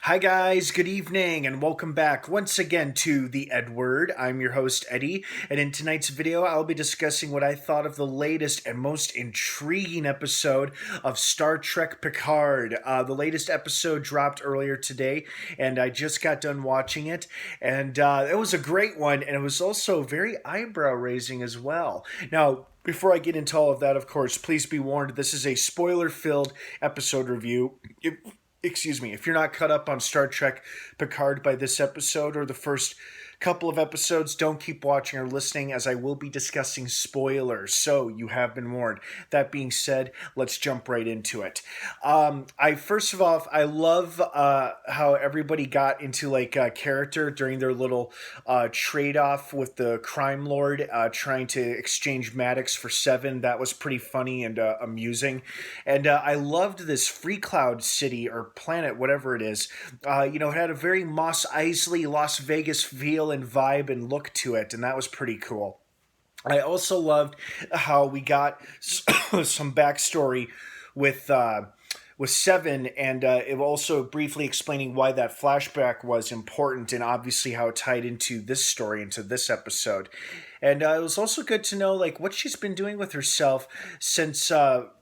Hi, guys, good evening, and welcome back once again to the EdWord. I'm your host, Eddie, and in tonight's video, I'll be discussing what I thought of the latest and most intriguing episode of Star Trek Picard. The latest episode dropped earlier today, and I just got done watching it, and it was a great one, and it was also very eyebrow raising as well. Now, before I get into all of that, of course, please be warned this is a spoiler filled episode review. Excuse me, if you're not caught up on Star Trek Picard by this episode or the first couple of episodes, don't keep watching or listening as I will be discussing spoilers, so you have been warned. That being said, let's jump right into it. First of all, I love how everybody got into like character during their little trade-off with the crime lord trying to exchange Maddox for Seven. That was pretty funny and amusing. And I loved this Free Cloud city or planet, whatever it is. It had a very Mos Eisley, Las Vegas feel and vibe and look to it, and that was pretty cool. I also loved how we got some backstory with Seven, and it also briefly explaining why that flashback was important, and obviously how it tied into this story, into this episode. And it was also good to know like what she's been doing with herself since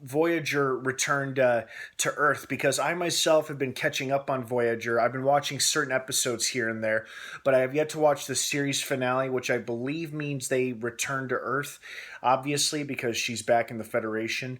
Voyager returned to Earth, because I myself have been catching up on Voyager. I've been watching certain episodes here and there, but I have yet to watch the series finale, which I believe means they return to Earth, obviously, because she's back in the Federation.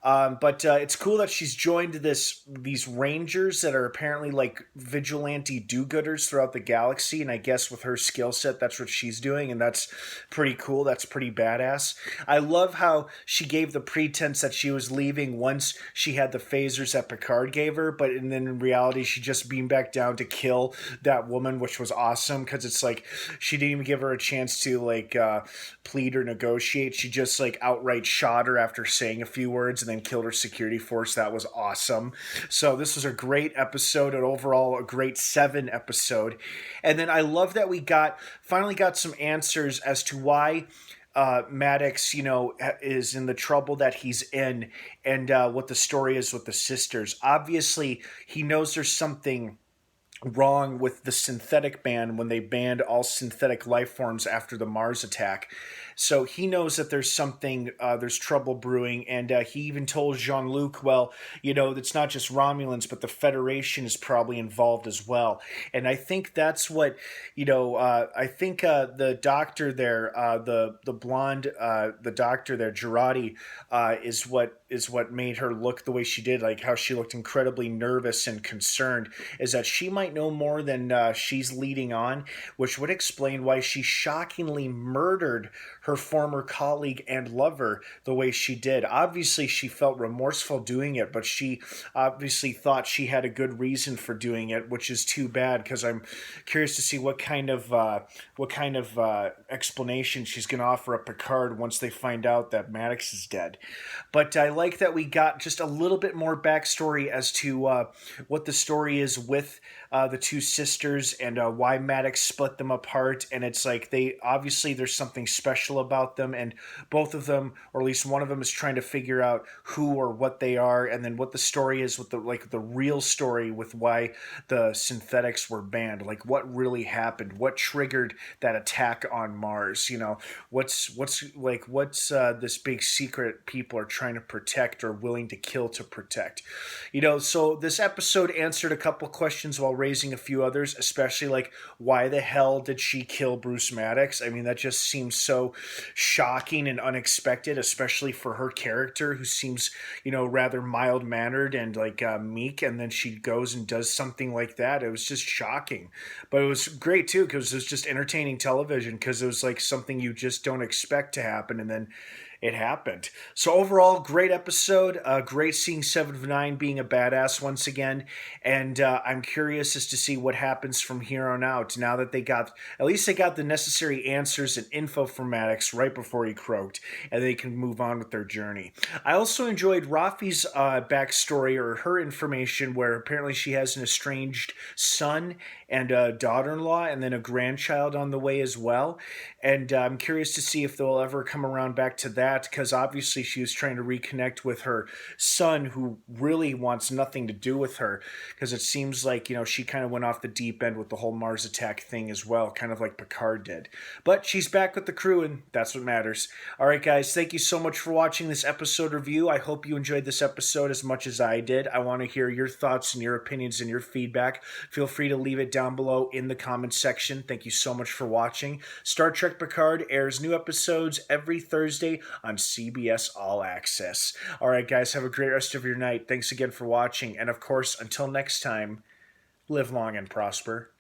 But it's cool that she's joined these rangers that are apparently like vigilante do-gooders throughout the galaxy, and I guess with her skill set, that's what she's doing, and that's pretty cool. That's pretty badass. I love how she gave the pretense that she was leaving once she had the phasers that Picard gave her, but then in reality, she just beamed back down to kill that woman, which was awesome, because it's like she didn't even give her a chance to like plead or negotiate. She just like outright shot her after saying a few words and then killed her security force. That was awesome. So this was a great episode, and overall a great Seven episode. And then I love that we finally got some answers as to why Maddox, is in the trouble that he's in, and what the story is with the sisters. Obviously, he knows there's something wrong with the synthetic ban when they banned all synthetic life forms after the Mars attack. So he knows that there's trouble brewing, and he even told Jean-Luc, well, it's not just Romulans, but the Federation is probably involved as well. And I think that's what, the doctor there, the blonde, the doctor there, Girardi, is what made her look the way she did, like how she looked incredibly nervous and concerned, is that she might know more than she's leading on, which would explain why she shockingly murdered her former colleague and lover the way she did. Obviously, she felt remorseful doing it, but she obviously thought she had a good reason for doing it, which is too bad, because I'm curious to see what kind of explanation she's going to offer up Picard once they find out that Maddox is dead. But I like that we got just a little bit more backstory as to what the story is with the two sisters, and why Maddox split them apart. And it's like there's something special about them, and both of them, or at least one of them, is trying to figure out who or what they are, and then what the story is with the real story with why the synthetics were banned, like what really happened, what triggered that attack on Mars. What's this big secret people are trying to protect or willing to kill to protect. So this episode answered a couple questions while raising a few others, especially like why the hell did she kill Bruce Maddox? I mean, that just seems so shocking and unexpected, especially for her character, who seems, rather mild-mannered and like meek, and then she goes and does something like that. It was just shocking, but it was great too, because it was just entertaining television, because it was like something you just don't expect to happen, and then it happened. So overall, great episode. Great seeing Seven of Nine being a badass once again. And I'm curious as to see what happens from here on out, now that they got the necessary answers and info from Maddox right before he croaked, and they can move on with their journey. I also enjoyed Rafi's backstory, or her information, where apparently she has an estranged son and a daughter-in-law, and then a grandchild on the way as well. And I'm curious to see if they'll ever come around back to that, that because obviously she was trying to reconnect with her son, who really wants nothing to do with her, because it seems like, she kind of went off the deep end with the whole Mars attack thing as well, kind of like Picard did. But she's back with the crew, and that's what matters. All right, guys, thank you so much for watching this episode review. I hope you enjoyed this episode as much as I did. I want to hear your thoughts and your opinions and your feedback. Feel free to leave it down below in the comments section. Thank you so much for watching. Star Trek Picard airs new episodes every Thursday on CBS All Access. All right, guys, have a great rest of your night. Thanks again for watching. And of course, until next time, live long and prosper.